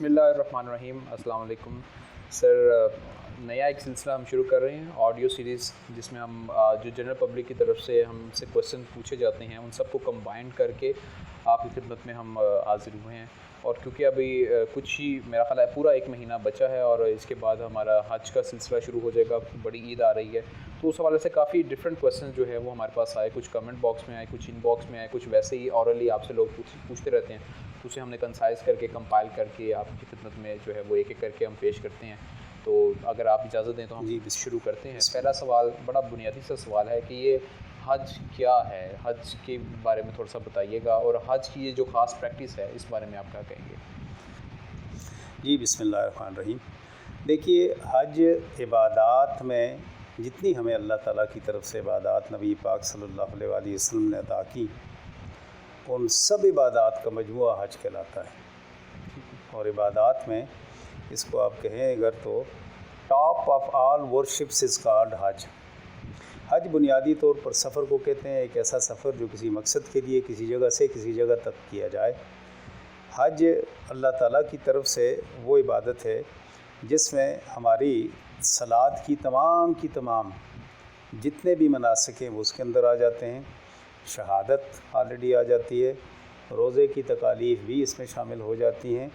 بسم اللہ الرحمن الرحیم. السلام علیکم سر. نیا ایک سلسلہ ہم شروع کر رہے ہیں, آڈیو سیریز, جس میں ہم جو جنرل پبلک کی طرف سے ہم سے کویشچن پوچھے جاتے ہیں ان سب کو کمبائن کر کے آپ کی خدمت میں ہم حاضر ہوئے ہیں. اور کیونکہ ابھی کچھ ہی میرا خیال ہے پورا ایک مہینہ بچا ہے اور اس کے بعد ہمارا حج کا سلسلہ شروع ہو جائے گا, بڑی عید آ رہی ہے, تو اس حوالے سے کافی ڈفرینٹ کویشچن جو ہے وہ ہمارے پاس آئے. کچھ کمنٹ باکس میں آئے, کچھ ان باکس میں آئے, کچھ ویسے ہی اورلی آپ سے لوگ پوچھتے رہتے ہیں, تو اسے ہم نے کنسائز کر کے کمپائل کر کے آپ کی خدمت میں جو ہے وہ ایک ایک کر کے ہم پیش کرتے ہیں. تو اگر آپ اجازت دیں تو ہم شروع کرتے ہیں. پہلا سوال بڑا بنیادی سا سوال ہے کہ یہ حج کیا ہے, حج کے بارے میں تھوڑا سا بتائیے گا, اور حج کی یہ جو خاص پریکٹس ہے اس بارے میں آپ کیا کہیں گے؟ جی بسم اللہ الرحمن الرحیم. دیکھیے, حج عبادات میں جتنی ہمیں اللہ تعالیٰ کی طرف سے عبادات نبی پاک صلی اللہ علیہ وآلہ وسلم نے عطا کی, ان سب عبادات کا مجموعہ حج کہلاتا ہے. اور عبادات میں اس کو آپ کہیں اگر تو top of all worships is called Hajj. حج بنیادی طور پر سفر کو کہتے ہیں, ایک ایسا سفر جو کسی مقصد کے لیے کسی جگہ سے کسی جگہ تک کیا جائے. حج اللہ تعالیٰ کی طرف سے وہ عبادت ہے جس میں ہماری صلات کی تمام جتنے بھی مناسک ہیں وہ اس کے اندر آ جاتے ہیں. شہادت آلریڈی آ جاتی ہے, روزے کی تکالیف بھی اس میں شامل ہو جاتی ہیں,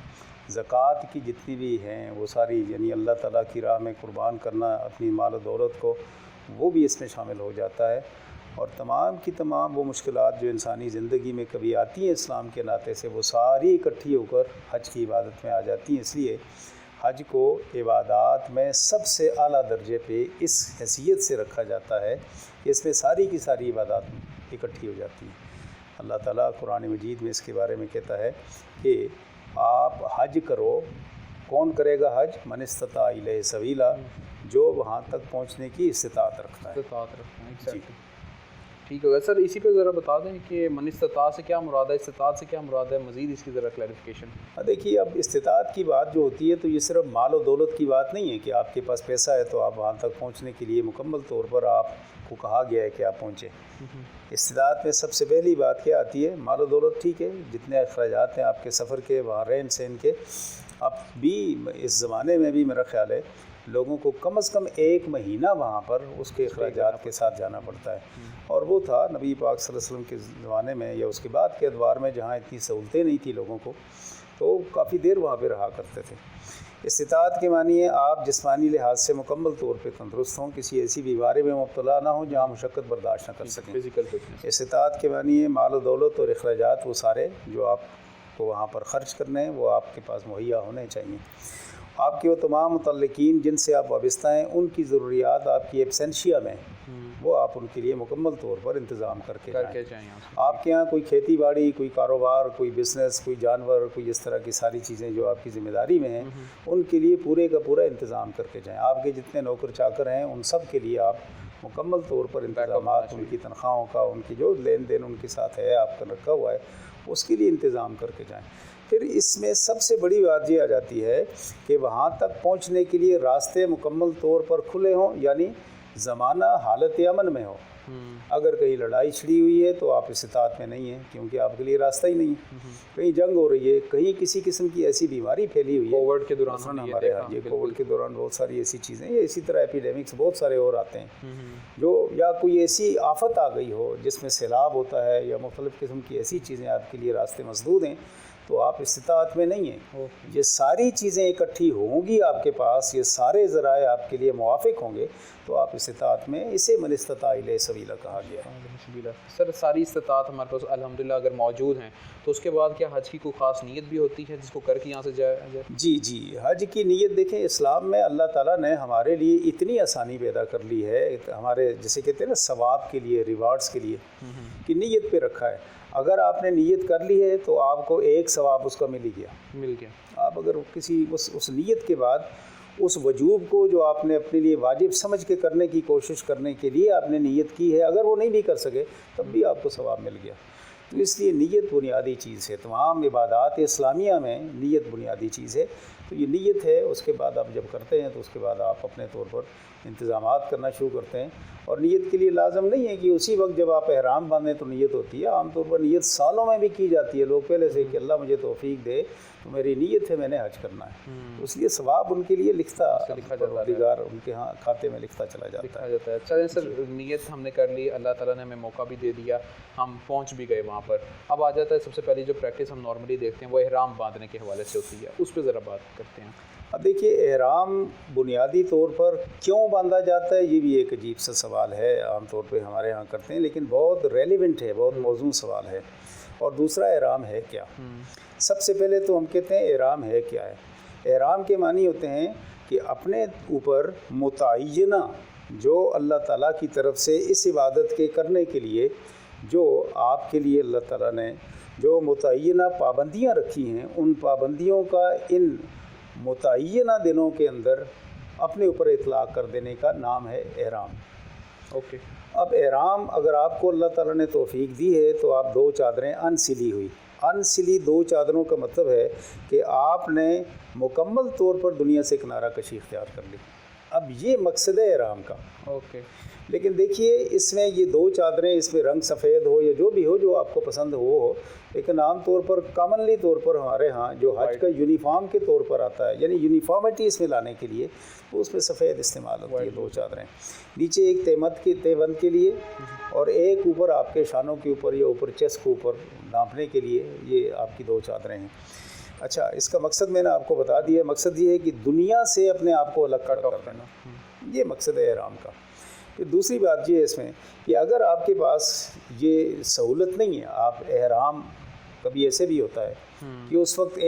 زکوٰۃ کی جتنی بھی ہیں وہ ساری, یعنی اللہ تعالیٰ کی راہ میں قربان کرنا اپنی مال و دولت کو, وہ بھی اس میں شامل ہو جاتا ہے. اور تمام کی تمام وہ مشکلات جو انسانی زندگی میں کبھی آتی ہیں اسلام کے ناطے سے, وہ ساری اکٹھی ہو کر حج کی عبادت میں آ جاتی ہیں. اس لیے حج کو عبادات میں سب سے اعلیٰ درجے پہ اس حیثیت سے رکھا جاتا ہے کہ اس میں ساری کی ساری عبادات اکٹھی ہو جاتی ہیں. اللہ تعالیٰ قرآن مجید میں اس کے بارے میں کہتا ہے کہ آپ حج کرو. کون کرے گا حج؟ من استطاع الیہ سبیلا, جو وہاں تک پہنچنے کی استطاعت رکھتا ہے. جی ٹھیک ہوگا سر. اسی پہ ذرا بتا دیں کہ من استطاع سے کیا مراد ہے, استطاعت سے کیا مراد ہے, مزید اس کی ذرا کلیریفیکیشن. دیکھیے, اب استطاعت کی بات جو ہوتی ہے تو یہ صرف مال و دولت کی بات نہیں ہے کہ آپ کے پاس پیسہ ہے تو آپ وہاں تک پہنچنے کے لیے مکمل طور پر آپ کو کہا گیا ہے کہ آپ پہنچیں. استطاعت میں سب سے پہلی بات کیا آتی ہے؟ مال و دولت. ٹھیک ہے, جتنے اخراجات ہیں آپ کے سفر کے, وہاں رہن سہن کے, اب بھی اس زمانے میں بھی میرا خیال ہے لوگوں کو کم از کم 1 مہینہ وہاں پر اس کے اخراجات کے ساتھ جانا پڑتا ہے. اور وہ تھا نبی پاک صلی اللہ علیہ وسلم کے زمانے میں یا اس کے بعد کے ادوار میں, جہاں اتنی سہولتیں نہیں تھیں لوگوں کو, تو کافی دیر وہاں پہ رہا کرتے تھے. استطاعت کے معنی ہے آپ جسمانی لحاظ سے مکمل طور پہ تندرست ہوں, کسی ایسی بیماری میں مبتلا نہ ہوں جہاں مشقت برداشت نہ کر سکیں. استطاعت کے معنی ہے مال و دولت اور اخراجات وہ سارے جو آپ کو وہاں پر خرچ کرنے ہیں وہ آپ کے پاس مہیا ہونے چاہیے. آپ کے وہ تمام متعلقین جن سے آپ وابستہ ہیں ان کی ضروریات آپ کی ایبسینشیا میں وہ آپ ان کے لیے مکمل طور پر انتظام کر کے جائیں. آپ کے یہاں کوئی کھیتی باڑی, کوئی کاروبار, کوئی بزنس, کوئی جانور, کوئی اس طرح کی ساری چیزیں جو آپ کی ذمہ داری میں ہیں ان کے لیے پورے کا پورا انتظام کر کے جائیں. آپ کے جتنے نوکر چاکر ہیں ان سب کے لیے آپ مکمل طور پر انتظامات, ان کی تنخواہوں کا, ان کی جو لین دین ان کے ساتھ ہے آپ کا رکھا ہوا ہے, اس کے لیے انتظام کر کے جائیں. پھر اس میں سب سے بڑی بات یہ آ جاتی ہے کہ وہاں تک پہنچنے کے لیے راستے مکمل طور پر کھلے ہوں, یعنی زمانہ حالت امن میں ہو. اگر کہیں لڑائی چھڑی ہوئی ہے تو آپ استطاعت میں نہیں ہیں, کیونکہ آپ کے لیے راستہ ہی نہیں ہے. کہیں جنگ ہو رہی ہے, کہیں کسی قسم کی ایسی بیماری پھیلی ہوئی ہے, کووڈ کے دوران ہمارے یہاں یہ کووڈ کے دوران بہت ساری ایسی چیزیں, اسی طرح ایپیڈیمکس بہت سارے اور آتے ہیں جو, یا کوئی ایسی آفت آ گئی ہو جس میں سیلاب ہوتا ہے یا مختلف قسم کی ایسی چیزیں آپ کے لیے راستے مسدود ہیں, تو آپ استطاعت میں نہیں ہیں. یہ ساری چیزیں اکٹھی ہوں گی آپ کے پاس, یہ سارے ذرائع آپ کے لیے موافق ہوں گے تو آپ استطاعت میں, اسے من استطاع الیہ سبیلا کہا گیا. سر ساری استطاعت ہمارے پاس الحمدللہ اگر موجود ہیں تو اس کے بعد کیا حج کی کوئی خاص نیت بھی ہوتی ہے جس کو کر کے یہاں سے جائے؟ جی, حج کی نیت دیکھیں, اسلام میں اللہ تعالیٰ نے ہمارے لیے اتنی آسانی پیدا کر لی ہے, ہمارے جسے کہتے ہیں نا ثواب کے لیے, ریوارڈز کے لیے, کہ نیت پہ رکھا ہے. اگر آپ نے نیت کر لی ہے تو آپ کو 1 ثواب اس کا مل گیا. آپ اگر کسی اس نیت کے بعد اس وجوب کو جو آپ نے اپنے لیے واجب سمجھ کے کرنے کی کوشش کرنے کے لیے آپ نے نیت کی ہے, اگر وہ نہیں بھی کر سکے تب بھی آپ کو ثواب مل گیا. تو اس لیے نیت بنیادی چیز ہے، تمام عبادات اسلامیہ میں نیت بنیادی چیز ہے۔ تو یہ نیت ہے، اس کے بعد آپ جب کرتے ہیں تو اس کے بعد آپ اپنے طور پر انتظامات کرنا شروع کرتے ہیں۔ اور نیت کے لیے لازم نہیں ہے کہ اسی وقت جب آپ احرام باندھیں تو نیت ہوتی ہے، عام طور پر نیت سالوں میں بھی کی جاتی ہے، لوگ پہلے سے کہ اللہ مجھے توفیق دے تو میری نیت ہے میں نے حج کرنا ہے، اس لیے ثواب ان کے لیے لکھا پروردگار ان کے ہاں کھاتے میں لکھتا چلا جاتا ہے۔ چلیں سر، نیت ہم نے کر لی، اللہ تعالیٰ نے ہمیں موقع بھی دے دیا، ہم پہنچ بھی گئے وہاں پر۔ اب آ جاتا ہے سب سے پہلی جو پریکٹس ہم نارملی دیکھتے ہیں وہ احرام باندھنے کے حوالے سے ہوتی ہے، اس پہ ذرا بات کرتے ہیں۔ اب دیکھیے احرام بنیادی طور پر کیوں باندھا جاتا ہے، یہ بھی ایک عجیب سا سوال ہے، عام طور پہ ہمارے ہاں کرتے ہیں لیکن بہت ریلیونٹ ہے، بہت موزوں سوال ہے۔ اور دوسرا احرام ہے کیا؟ سب سے پہلے تو ہم کہتے ہیں احرام ہے کیا ہے؟ احرام کے معنی ہوتے ہیں کہ اپنے اوپر متعینہ جو اللہ تعالیٰ کی طرف سے اس عبادت کے کرنے کے لیے جو آپ کے لیے اللہ تعالیٰ نے جو متعینہ پابندیاں رکھی ہیں، ان پابندیوں کا ان متعینہ دنوں کے اندر اپنے اوپر اطلاق کر دینے کا نام ہے احرام۔ اوکے، اب احرام اگر آپ کو اللہ تعالیٰ نے توفیق دی ہے تو آپ 2 چادریں انسلی ہوئی، انسلی 2 چادروں کا مطلب ہے کہ آپ نے مکمل طور پر دنیا سے کنارہ کشی اختیار کر لی۔ اب یہ مقصد ہے احرام کا۔ اوکے، لیکن دیکھیے اس میں یہ 2 چادریں، اس میں رنگ سفید ہو یا جو بھی ہو جو آپ کو پسند ہو، لیکن عام طور پر کامنلی طور پر ہمارے ہاں جو حج کا یونیفارم کے طور پر آتا ہے، یعنی یونیفارمٹی اس میں لانے کے لیے تو اس میں سفید استعمال ہوتی ہے 2 چادریں، نیچے ایک تہبند کے لیے اور ایک اوپر آپ کے شانوں کے اوپر یا اوپر چیسٹ کے اوپر ڈھانپنے کے لیے، یہ آپ کی 2 چادریں ہیں۔ اچھا، اس کا مقصد میں نے آپ کو بتا دیا، مقصد یہ ہے کہ دنیا سے اپنے آپ کو الگ کر دینا، یہ مقصد ہے احرام کا۔ پھر دوسری بات یہ ہے اس میں کہ اگر آپ کے پاس یہ سہولت نہیں ہے، آپ احرام کبھی ایسے بھی ہوتا ہے کہ اس وقت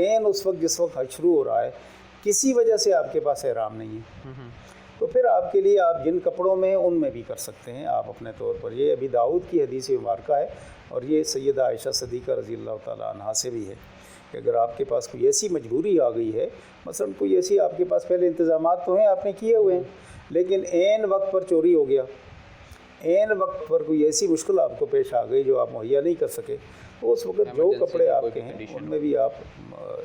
جس وقت حج شروع ہو رہا ہے کسی وجہ سے آپ کے پاس احرام نہیں ہے، تو پھر آپ کے لیے آپ جن کپڑوں میں ان میں بھی کر سکتے ہیں آپ اپنے طور پر۔ یہ ابی داؤد کی حدیث مبارکہ ہے اور یہ سیدہ عائشہ صدیقہ رضی اللہ تعالیٰ عنہا سے بھی ہے کہ اگر آپ کے پاس کوئی ایسی مجبوری آ گئی ہے، مثلا کوئی ایسی آپ کے پاس پہلے انتظامات تو ہیں، آپ نے کیے ہوئے ہیں، لیکن عین وقت پر چوری ہو گیا، عین وقت پر کوئی ایسی مشکل آپ کو پیش آ گئی جو آپ مہیا نہیں کر سکے، تو اس وقت جو کپڑے آپ کے ہیں ان میں بھی آپ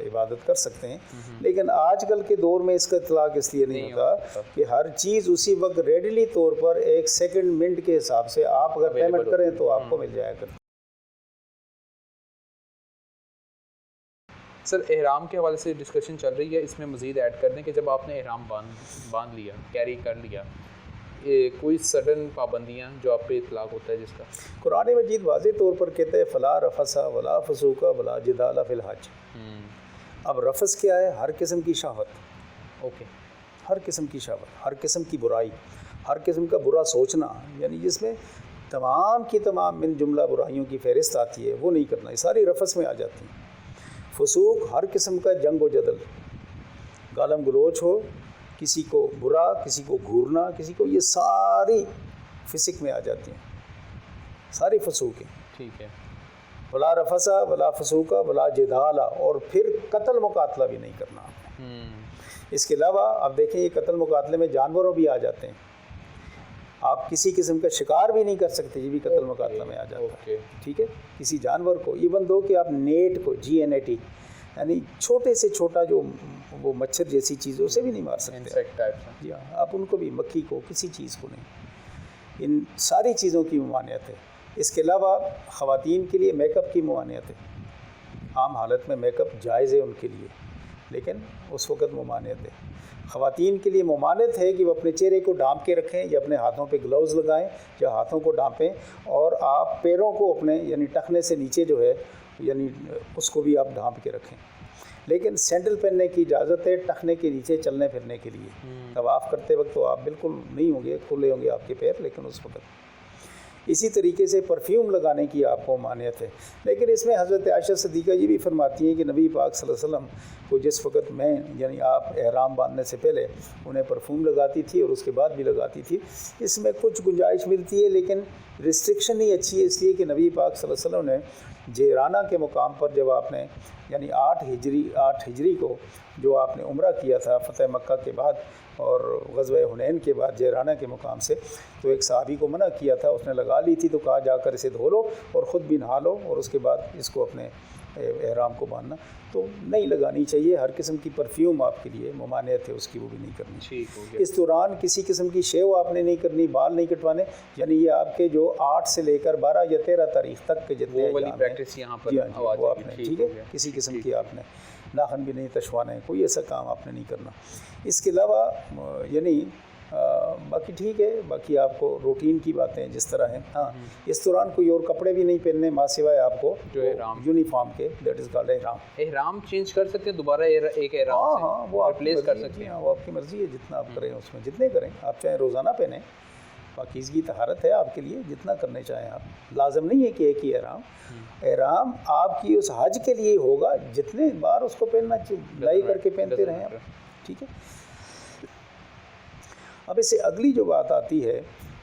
عبادت کر سکتے ہیں۔ لیکن آج کل کے دور میں اس کا اطلاق اس لیے نہیں ہوتا کہ ہر چیز اسی وقت ریڈیلی طور پر 1 سیکنڈ منٹ کے حساب سے آپ اگر پیمنٹ کریں تو آپ کو مل جایا کرتی۔ سر، احرام کے حوالے سے ڈسکشن چل رہی ہے، اس میں مزید ایڈ کر دیں کہ جب آپ نے احرام باندھ لیا، کیری کر لیا، کوئی سڈن پابندیاں جو آپ پہ اطلاق ہوتا ہے جس کا؟ قرآن مجید واضح طور پر کہتے ہیں فلا رفث ولا فسوق ولا جدال فی الحج۔ اب رفث کیا ہے؟ ہر قسم کی شہوت، اوکے، ہر قسم کی شہوت، ہر قسم کی برائی، ہر قسم کا برا سوچنا، یعنی جس میں تمام کی تمام من جملہ برائیوں کی فہرست آتی ہے، وہ نہیں کرنا، یہ ساری رفث میں آ جاتی ہیں۔ فسوق، ہر قسم کا جنگ و جدل، گالم گلوچ ہو، کسی کو برا، کسی کو گھورنا، کسی کو، یہ ساری فسق میں آ جاتی ہیں، ساری فسوق ہیں۔ ٹھیک ہے، ولا رفث ولا فسوق ولا جدال، اور پھر قتل مقاتلہ بھی نہیں کرنا آپ نے۔ اس کے علاوہ آپ دیکھیں یہ قتل مقاتلے میں جانوروں بھی آ جاتے ہیں، آپ کسی قسم کا شکار بھی نہیں کر سکتے، یہ بھی قتل مقاتلہ میں آ جاتا ہے، ٹھیک ہے، کسی جانور کو، ایون دو کہ آپ نیٹ کو GNAT یعنی چھوٹے سے چھوٹا جو وہ مچھر جیسی چیز اسے بھی نہیں مار سکتے، جی ہاں، آپ ان کو بھی، مکھی کو، کسی چیز کو نہیں، ان ساری چیزوں کی ممانعت ہے۔ اس کے علاوہ خواتین کے لیے میک اپ کی ممانعت ہے، عام حالت میں میک اپ جائز ہے ان کے لیے، لیکن اس وقت ممانعت ہے۔ خواتین کے لیے ممانعت ہے کہ وہ اپنے چہرے کو ڈھانپ کے رکھیں یا اپنے ہاتھوں پہ گلوز لگائیں یا ہاتھوں کو ڈھانپیں، اور آپ پیروں کو اپنے یعنی ٹخنے سے نیچے جو ہے یعنی اس کو بھی آپ ڈھانپ کے رکھیں، لیکن سینڈل پہننے کی اجازت ہے ٹخنے کے نیچے چلنے پھرنے کے لیے۔ طواف کرتے وقت تو آپ بالکل نہیں ہوں گے، کھلے ہوں گے آپ کے پیر، لیکن اس وقت اسی طریقے سے پرفیوم لگانے کی آپ کو مانعت ہے۔ لیکن اس میں حضرت عائشہ صدیقہ یہ بھی فرماتی ہیں کہ نبی پاک صلی اللہ علیہ وسلم کو جس وقت میں یعنی آپ احرام باندھنے سے پہلے انہیں پرفیوم لگاتی تھی اور اس کے بعد بھی لگاتی تھی، اس میں کچھ گنجائش ملتی ہے، لیکن ریسٹرکشن نہیں اچھی ہے، اس لیے کہ نبی پاک صلی اللہ علیہ وسلم نے جیرانہ کے مقام پر جب آپ نے یعنی 8 ہجری کو جو آپ نے عمرہ کیا تھا فتح مکہ کے بعد اور غزوہ حنین کے بعد جیرانہ کے مقام سے، تو ایک صحابی کو منع کیا تھا، اس نے لگا لی تھی، تو کہا جا کر اسے دھو لو اور خود بھی نہا لو اور اس کے بعد اس کو اپنے احرام کو باندھنا. تو نہیں لگانی چاہیے. ہر قسم کی پرفیوم آپ کے لیے ممانعت ہے، اس کی وہ بھی نہیں کرنی. ٹھیک ہو گیا. اس دوران کسی قسم کی شیو آپ نے نہیں کرنی، بال نہیں کٹوانے. یعنی یہ آپ کے جو 8 سے لے کر 12 یا 13 تاریخ تک کے جتنے وہ والی پریکٹس یہاں پر وہ آپ نے ٹھیک ہے، کسی قسم کی آپ نے ناخن بھی نہیں تشوانے، کوئی ایسا کام آپ نے نہیں کرنا. اس کے علاوہ یعنی باقی ٹھیک ہے، باقی آپ کو روٹین کی باتیں جس طرح ہیں. ہاں، اس دوران کوئی اور کپڑے بھی نہیں پہننے ماں سوائے آپ کو جو احرام یونیفارم کے، دیٹ از کالڈ احرام. احرام چینج کر سکتے ہیں دوبارہ ایک احرام سے؟ ہاں، وہ آپ ریپلیس کر سکتے ہیں. وہ آپ کی مرضی ہے، جتنا آپ کریں اس میں جتنے کریں. آپ چاہیں روزانہ پہنیں، پاکیزگی طہارت ہے آپ کے لیے، جتنا کرنے چاہیں آپ. لازم نہیں ہے کہ ایک ہی احرام آپ کی اس حج کے لیے ہوگا، جتنے بار اس کو پہننا لائی کر کے پہنتے رہیں آپ. ٹھیک ہے. اب اس سے اگلی جو بات آتی ہے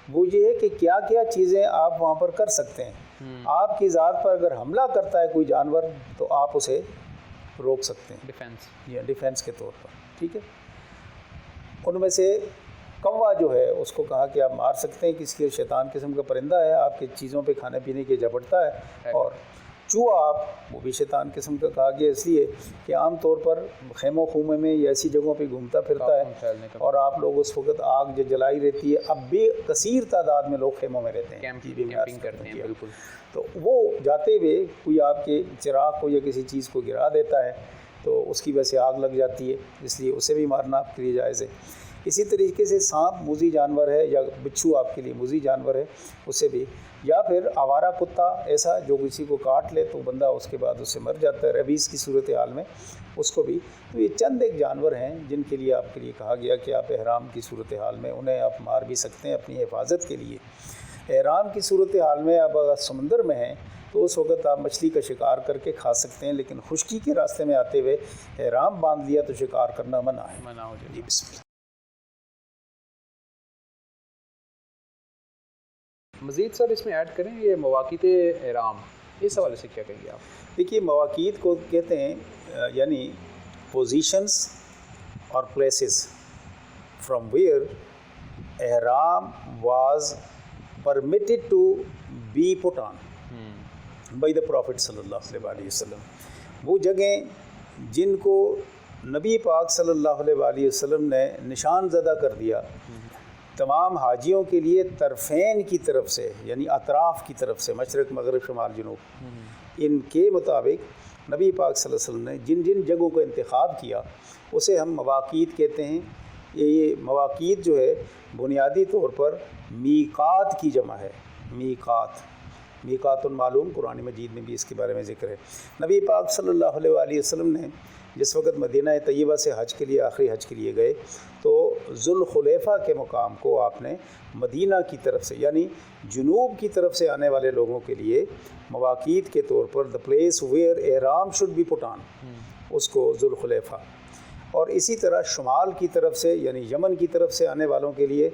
وہ یہ ہے کہ کیا کیا چیزیں آپ وہاں پر کر سکتے ہیں. آپ کی ذات پر اگر حملہ کرتا ہے کوئی جانور تو آپ اسے روک سکتے ہیں ڈیفینس، یا ڈیفینس کے طور پر. ٹھیک ہے. ان میں سے کوا جو ہے اس کو کہا کہ آپ مار سکتے ہیں، کسی کے شیطان قسم کا پرندہ ہے، آپ کی چیزوں پہ کھانے پینے کے جھپٹتا ہے. اور چوہا آپ وہ بھی شیطان قسم کا کہا گیا، اس لیے کہ عام طور پر خیموں خومے میں یا ایسی جگہوں پہ گھومتا پھرتا ہے اور آپ لوگ اس وقت آگ جو جلائی رہتی ہے، اب بے کثیر تعداد میں لوگ خیموں میں رہتے ہیں، کیمپنگ کرتے ہیں. بالکل. تو وہ جاتے ہوئے کوئی آپ کے چراغ کو یا کسی چیز کو گرا دیتا ہے تو اس کی وجہ سے آگ لگ جاتی ہے، اس لیے اسے بھی مارنا آپ کے لیے جائز ہے. اسی طریقے سے سانپ موذی جانور ہے یا بچھو آپ کے لیے موذی جانور ہے، اسے بھی، یا پھر آوارہ کتا ایسا جو کسی کو کاٹ لے تو بندہ اس کے بعد اس سے مر جاتا ہے ریبیز کی صورتحال میں، اس کو بھی. تو یہ چند ایک جانور ہیں جن کے لیے آپ کے لیے کہا گیا کہ آپ احرام کی صورتحال میں انہیں آپ مار بھی سکتے ہیں اپنی حفاظت کے لیے. احرام کی صورتحال میں آپ اگر سمندر میں ہیں تو اس وقت آپ مچھلی کا شکار کر کے کھا سکتے ہیں، لیکن خشکی کے راستے میں آتے ہوئے احرام باندھ لیا تو شکار کرنا منع ہے. منع ہو جائے. جی بسم اللہ. مزید سر اس میں ایڈ کریں یہ مواقیت احرام، اس حوالے سے کیا کہیں گے آپ؟ دیکھیے مواقیت کو کہتے ہیں یعنی پوزیشنز اور پلیسز فرام ویئر احرام was permitted to be put on by the Prophet صلی اللہ علیہ وسلم. وہ جگہیں جن کو نبی پاک صلی اللہ علیہ وسلم نے نشان زدہ کر دیا تمام حاجیوں کے لیے طرفین کی طرف سے، یعنی اطراف کی طرف سے، مشرق مغرب شمال جنوب، ان کے مطابق نبی پاک صلی اللہ علیہ وسلم نے جن جن جگہوں کو انتخاب کیا اسے ہم مواقیت کہتے ہیں. یہ مواقیت جو ہے بنیادی طور پر میقات کی جمع ہے. میقات معلوم، قرآن مجید میں بھی اس کے بارے میں ذکر ہے. نبی پاک صلی اللہ علیہ وسلم نے جس وقت مدینہ طیبہ سے حج کے لیے آخری حج کے لیے گئے تو ذوالخلیفہ کے مقام کو آپ نے مدینہ کی طرف سے یعنی جنوب کی طرف سے آنے والے لوگوں کے لیے مواقیت کے طور پر the place where ihram should be put on، اس کو ذوالخلیفہ. اور اسی طرح شمال کی طرف سے یعنی یمن کی طرف سے آنے والوں کے لیے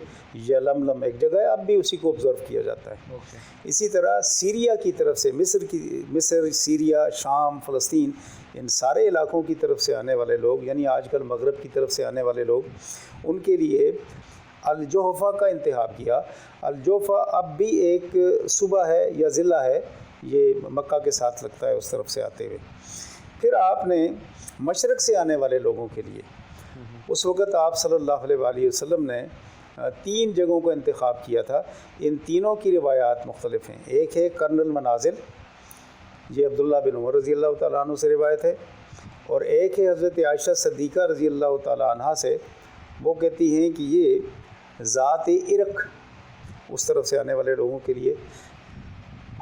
یلملم ایک جگہ ہے، اب بھی اسی کو آبزرو کیا جاتا ہے. اسی طرح سیریا کی طرف سے مصر، سیریا، شام، فلسطین، ان سارے علاقوں کی طرف سے آنے والے لوگ یعنی آج کل مغرب کی طرف سے آنے والے لوگ، ان کے لیے الجحفہ کا انتخاب کیا. الجحفہ اب بھی ایک صوبہ ہے یا ضلع ہے، یہ مکہ کے ساتھ لگتا ہے اس طرف سے آتے ہوئے. پھر آپ نے مشرق سے آنے والے لوگوں کے لیے اس وقت آپ صلی اللہ علیہ وسلم نے 3 جگہوں کو انتخاب کیا تھا. ان تینوں کی روایات مختلف ہیں. ایک ہے قرن المنازل، یہ عبداللہ بن عمر رضی اللہ تعالیٰ عنہ سے روایت ہے، اور ایک ہے حضرت عائشہ صدیقہ رضی اللہ تعالیٰ عنہ سے. وہ کہتی ہیں کہ یہ ذات عرق اس طرف سے آنے والے لوگوں کے لیے.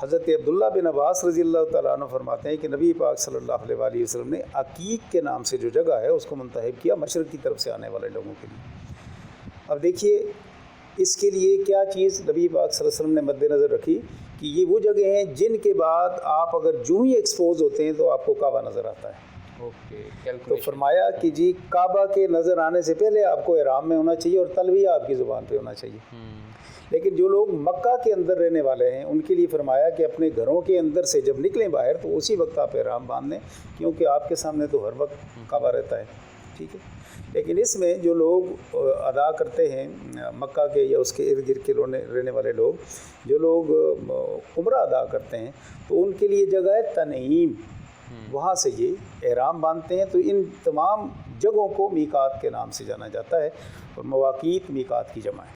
حضرت عبداللہ بن عباس رضی اللہ تعالیٰ عنہ فرماتے ہیں کہ نبی پاک صلی اللہ علیہ وسلم نے عقیق کے نام سے جو جگہ ہے اس کو منتخب کیا مشرق کی طرف سے آنے والے لوگوں کے لیے. اب دیکھیے اس کے لیے کیا چیز نبی پاک صلی اللہ علیہ وسلم نے مد نظر رکھی کہ یہ وہ جگہ ہیں جن کے بعد آپ اگر جو ہی ایکسپوز ہوتے ہیں تو آپ کو کعبہ نظر آتا ہے. تو فرمایا کہ جی کعبہ کے نظر آنے سے پہلے آپ کو احرام میں ہونا چاہیے اور تلبیہ آپ کی زبان پہ ہونا چاہیے. لیکن جو لوگ مکہ کے اندر رہنے والے ہیں ان کے لیے فرمایا کہ اپنے گھروں کے اندر سے جب نکلیں باہر تو اسی وقت آپ احرام باندھ لیں، کیونکہ آپ کے سامنے تو ہر وقت کعبہ رہتا ہے، ٹھیک ہے۔ لیکن اس میں جو لوگ ادا کرتے ہیں مکہ کے یا اس کے ارد گرد کے رہنے والے لوگ، جو لوگ عمرہ ادا کرتے ہیں تو ان کے لیے جگہ ہے تنعیم، وہاں سے یہ احرام باندھتے ہیں۔ تو ان تمام جگہوں کو میقات کے نام سے جانا جاتا ہے، اور مواقیت میقات کی جمع ہے۔